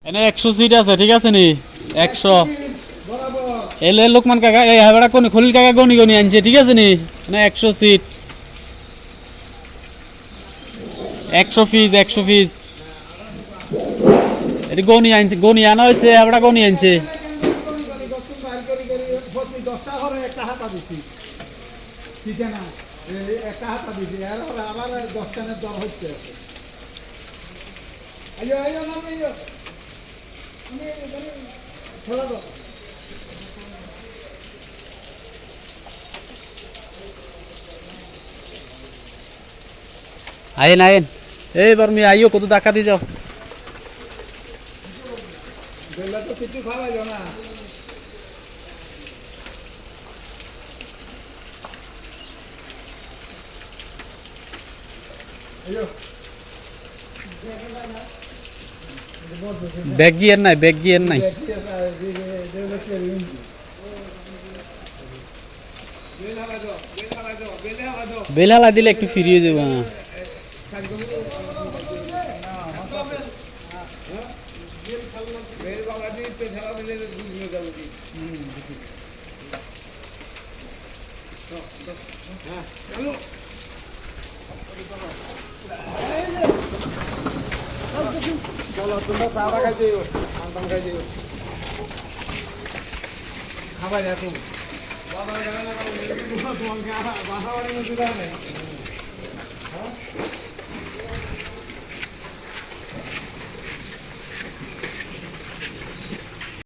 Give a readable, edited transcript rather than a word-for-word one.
এনে 100 সিট আছে, ঠিক আছে নি? 100 এলে লোকমান কাকা এই হাবড়া কোন খলিল কাকা গনি গনি আনছে, ঠিক আছে নি? না 100 সিট, 100 পিস, 100 পিস। এটি গনি আনছে, গনি আনা হয়েছে, হাবড়া গনি আনছে। আইন আইন, এইবার মি আইও কত টাকা দিয়ে যাও। কিছু খাওয়াইলো না। ব্যাগ গিয়ার নাই, ব্যাগ গিয়ার নাই। বেলহালা দিলে একটু ফিরিয়ে দেবো। খাবার